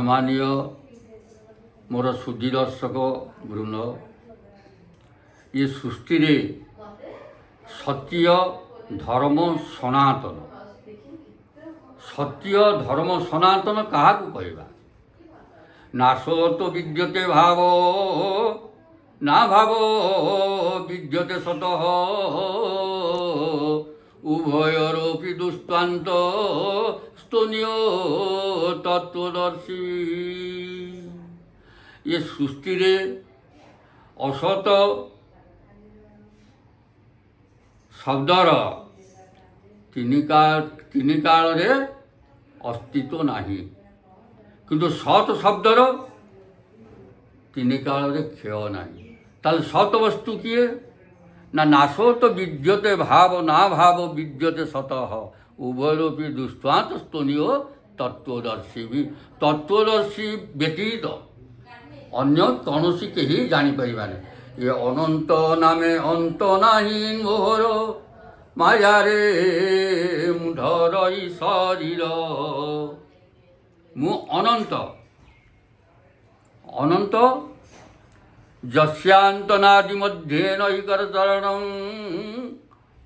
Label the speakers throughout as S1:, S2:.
S1: ସମ୍ମାନୀୟ ମୋର ସୁଧୀ ଦର୍ଶକ ବୃନ୍ଦ, ଏ ସୃଷ୍ଟିରେ ସତ୍ୟ ଧର୍ମ ସନାତନ, ସତ୍ୟ ଧର୍ମ ସନାତନ କାହାକୁ କହିବା? ନାଶ ତ ବିଦ୍ୟତେ ଭାବ, ନା ଭାବ ବିଦ୍ୟତେ ସତଃ, ଉଭୟରୋପି ଦୁଷ୍ଟାନ୍ତ ସ୍ତୋନୀୟ ତତ୍ତ୍ୱଦର୍ଶୀ। ଏ ସୃଷ୍ଟିରେ ଅସତ ଶବ୍ଦର ତିନି କାଳରେ ଅସ୍ତିତ୍ୱ ନାହିଁ, କିନ୍ତୁ ସତ୍ ଶବ୍ଦର ତିନି କାଳରେ କ୍ଷୟ ନାହିଁ। ତାହେଲେ ସତ୍ ବସ୍ତୁ କିଏ? ନା ନାଶୋ ତ ବିଦ୍ୟତେ ଭାବ, ନା ଭାବ ବିଦ୍ୟତେ ସତଃ, ଉଭୟରୋପି ଦୃଷ୍ଟାନ୍ତ ସ୍ତୋନୀୟ ତତ୍ତ୍ୱଦର୍ଶୀ। ବି ତତ୍ତ୍ୱଦର୍ଶୀ ବ୍ୟତୀତ ଅନ୍ୟ କୌଣସି କେହି ଜାଣିପାରିବାନି। ଏ ଅନନ୍ତ ନାମେ ଅନ୍ତ ନାହିଁ ମୋହର, ମାୟାରେ ମୁଢ଼ରଇ ଶରୀର। ମୁଁ ଅନନ୍ତ, ଅନନ୍ତ ଯସ୍ୟାନ୍ତନାଦି ମଧ୍ୟେ ନୈକର ଚरणं,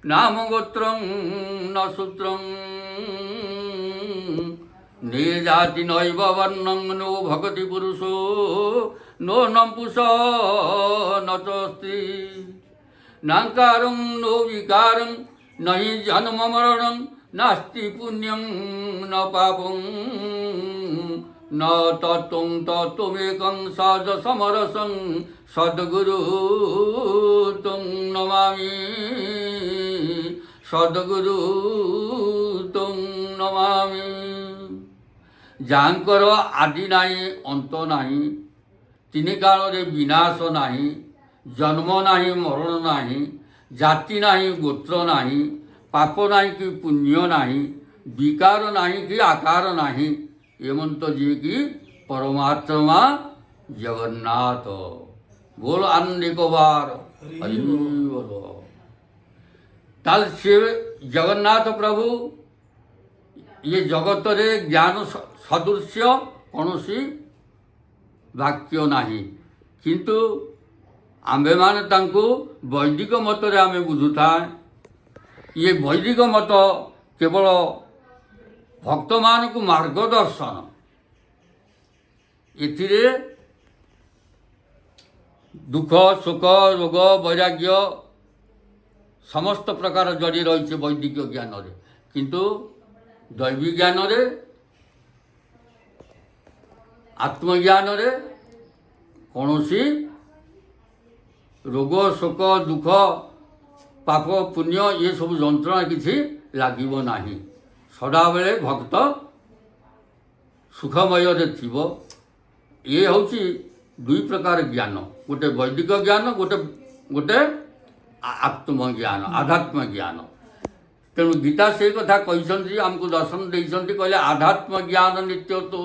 S1: ନାମ ଗୋତ୍ରଂ ন ସୂତ୍ରଂ, ନେ ଜାତି ନୈବ ବର୍ଣ୍ଣଂ, নো ভগতি পুরুষো নো নপুষ ন চ স্ত্রী, নাকারং নো বিকারং নহি জন্ম মরণং, নাস্তি পুণ্যং ন পাপং, ন তত্ত্বং তত্ত্বমেকং সজ সমরসং, সদ্গুরু তং নমামি, সদ্গুরু তং নমামি। ଯାହାଙ୍କର ଆଦି ନାହିଁ ଅନ୍ତ ନାହିଁ, ତିନି କାଳରେ ବିନାଶ ନାହିଁ, ଜନ୍ମ ନାହିଁ ମରଣ ନାହିଁ, ଜାତି ନାହିଁ ଗୋତ୍ର ନାହିଁ, ପାପ ନାହିଁ କି ପୁଣ୍ୟ ନାହିଁ, ବିକାର ନାହିଁ କି ଆକାର ନାହିଁ, ଏମନ୍ତ ଯିଏକି ପରମାତ୍ମା ଜଗନ୍ନାଥ। ବୋଲ ଆନନ୍ଦିକ ବାର ହରି ବୋଲ। ତାହେଲେ ସେ ଜଗନ୍ନାଥ ପ୍ରଭୁ ଇଏ ଜଗତରେ ଜ୍ଞାନ ସଦୃଶ୍ୟ କୌଣସି ବାକ୍ୟ ନାହିଁ, କିନ୍ତୁ ଆମ୍ଭେମାନେ ତାଙ୍କୁ ବୈଦିକ ମତରେ ଆମେ ବୁଝୁଥାଏ। ଇଏ ବୈଦିକ ମତ କେବଳ ଭକ୍ତମାନଙ୍କୁ ମାର୍ଗଦର୍ଶନ, ଏଥିରେ ଦୁଃଖ ସୁଖ ରୋଗ ବୈରାଗ୍ୟ ସମସ୍ତ ପ୍ରକାର ଜଡ଼ି ରହିଛି ବୈଦିକ ଜ୍ଞାନରେ, କିନ୍ତୁ ଦୈବୀ ଜ୍ଞାନରେ ଆତ୍ମଜ୍ଞାନରେ କୌଣସି ରୋଗ ଶୋକ ଦୁଃଖ ପାପ ପୁଣ୍ୟ ଏସବୁ ଯନ୍ତ୍ରଣା କିଛି ଲାଗିବ ନାହିଁ। ସଦାବେଳେ ଭକ୍ତ ସୁଖମୟରେ ଥିବ। ଏ ହେଉଛି ଦୁଇ ପ୍ରକାର ଜ୍ଞାନ, ଗୋଟେ ବୈଦିକ ଜ୍ଞାନ, ଗୋଟେ ଆତ୍ମଜ୍ଞାନ, ଆଧ୍ୟାତ୍ମ ଜ୍ଞାନ। ତେଣୁ ଗୀତା ସେଇ କଥା କହିଛନ୍ତି, ଆମକୁ ଦର୍ଶନ ଦେଇଛନ୍ତି, କହିଲେ ଆଧ୍ୟାତ୍ମ ଜ୍ଞାନ ନିତ୍ୟ ତୋ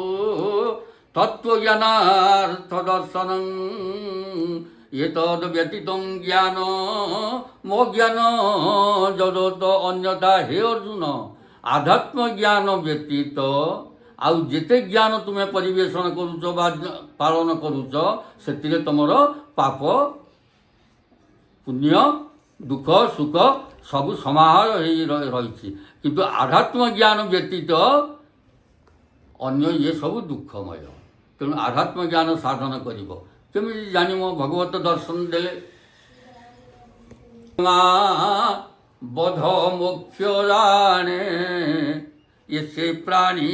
S1: ତତ୍ତ୍ୱଜ୍ଞାନାର୍ଥ ଦର୍ଶନଂ, ଏତଦ୍ ବ୍ୟତୀତଂ ଜ୍ଞାନ ମୋ ଜ୍ଞାନ ଯଦୋତ ଅନ୍ୟଥା। ହେ ଅର୍ଜୁନ, ଆଧ୍ୟାତ୍ମ ଜ୍ଞାନ ବ୍ୟତୀତ ଆଉ ଯେତେ ଜ୍ଞାନ ତୁମେ ପରିବେଷଣ କରୁଛ ବା ପାଳନ କରୁଛ, ସେଥିରେ ତୁମର ପାପ ପୁଣ୍ୟ ଦୁଃଖ ସୁଖ ସବୁ ସମାହାର ହେଇ ରହିଛି, କିନ୍ତୁ ଆଧ୍ୟାତ୍ମ ଜ୍ଞାନ ବ୍ୟତୀତ ଅନ୍ୟ ଇଏ ସବୁ ଦୁଃଖମୟ। ତେଣୁ ଆଧ୍ୟାତ୍ମ ଜ୍ଞାନ ସାଧନ କରିବ। କେମିତି ଜାଣିବ? ଭଗବତ ଦର୍ଶନ ଦେଲେ। ବଧ ମୋକ୍ଷ ଜାଣେ ଏ ସେ ପ୍ରାଣୀ,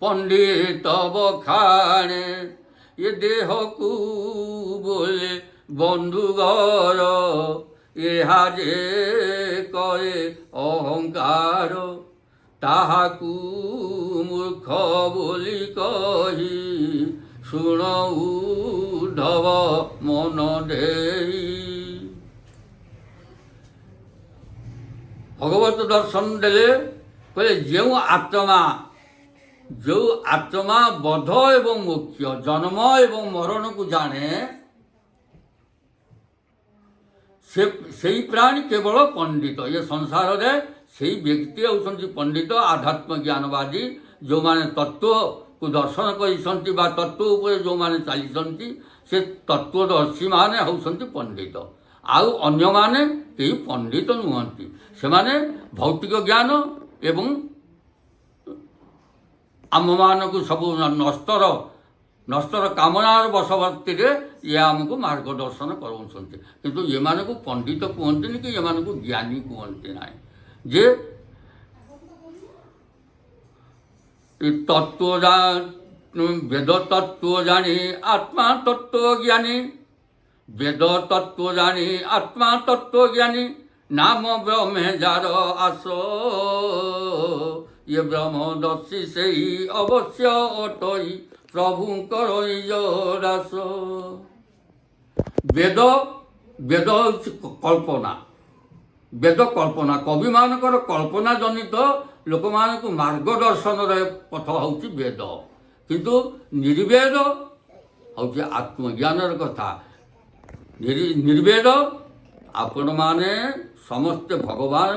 S1: ପଣ୍ଡିତ ବଖାଣେ ଏ ଦେହକୁ ବୋଲେ ବନ୍ଧୁ ଘର, ଏହା ଯେ କରେ ଅହଙ୍କାର, ତାହାକୁ ମୂର୍ଖ ବୋଲି କହି ଶୁଣ ଉଦ୍ଧବ ମନ ଦେଇ। ଭଗବତ ଦର୍ଶନ ଦେଲେ କହିଲେ ଯେଉଁ ଆତ୍ମା ବଧ ଏବଂ ମୋକ୍ଷ, ଜନ୍ମ ଏବଂ ମରଣକୁ ଜାଣେ, ସେଇ ପ୍ରାଣୀ କେବଳ ପଣ୍ଡିତ। ଏ ସଂସାରରେ ସେଇ ବ୍ୟକ୍ତି ହେଉଛନ୍ତି ପଣ୍ଡିତ, ଆଧ୍ୟାତ୍ମ ଜ୍ଞାନବାଦୀ, ଯେଉଁମାନେ ତତ୍ତ୍ୱକୁ ଦର୍ଶନ କରିଛନ୍ତି ବା ତତ୍ତ୍ୱ ଉପରେ ଯେଉଁମାନେ ଚାଲିଛନ୍ତି ସେ ତତ୍ତ୍ୱଦର୍ଶୀମାନେ ହେଉଛନ୍ତି ପଣ୍ଡିତ। ଆଉ ଅନ୍ୟମାନେ କେହି ପଣ୍ଡିତ ନୁହନ୍ତି। ସେମାନେ ଭୌତିକ ଜ୍ଞାନ ଏବଂ ଆମମାନଙ୍କୁ ସବୁ ନଷ୍ଟର କାମନାର ବଶବର୍ତ୍ତୀରେ ଇଏ ଆମକୁ ମାର୍ଗଦର୍ଶନ କରାଉଛନ୍ତି। କିନ୍ତୁ ଏମାନଙ୍କୁ ପଣ୍ଡିତ କୁହନ୍ତିନି କି ଏମାନଙ୍କୁ ଜ୍ଞାନୀ କୁହନ୍ତି ନାହିଁ। ଯେ ବେଦ ତତ୍ତ୍ୱ ଜାଣି ଆତ୍ମା ତତ୍ତ୍ୱ ଜ୍ଞାନୀ, ବେଦ ତତ୍ତ୍ୱ ଜାଣି ଆତ୍ମା ତତ୍ତ୍ୱ ଜ୍ଞାନୀ, ନାମ ବ୍ରହ୍ମେ ଯାର ଆସ, ଇଏ ବ୍ରହ୍ମଦର୍ଶୀ ସେଇ ଅବଶ୍ୟ ଅଟଇ ପ୍ରଭୁଙ୍କର ରାସ। ବେଦ ହେଉଛି କଳ୍ପନା। ବେଦ କଳ୍ପନା, କବିମାନଙ୍କର କଳ୍ପନା ଜନିତ ଲୋକମାନଙ୍କୁ ମାର୍ଗଦର୍ଶନର ପଥ ହେଉଛି ବେଦ। କିନ୍ତୁ ନିର୍ବେଦ ହେଉଛି ଆତ୍ମଜ୍ଞାନର କଥା। ନିର୍ବେଦ ଆପଣମାନେ ସମସ୍ତେ ଭଗବାନ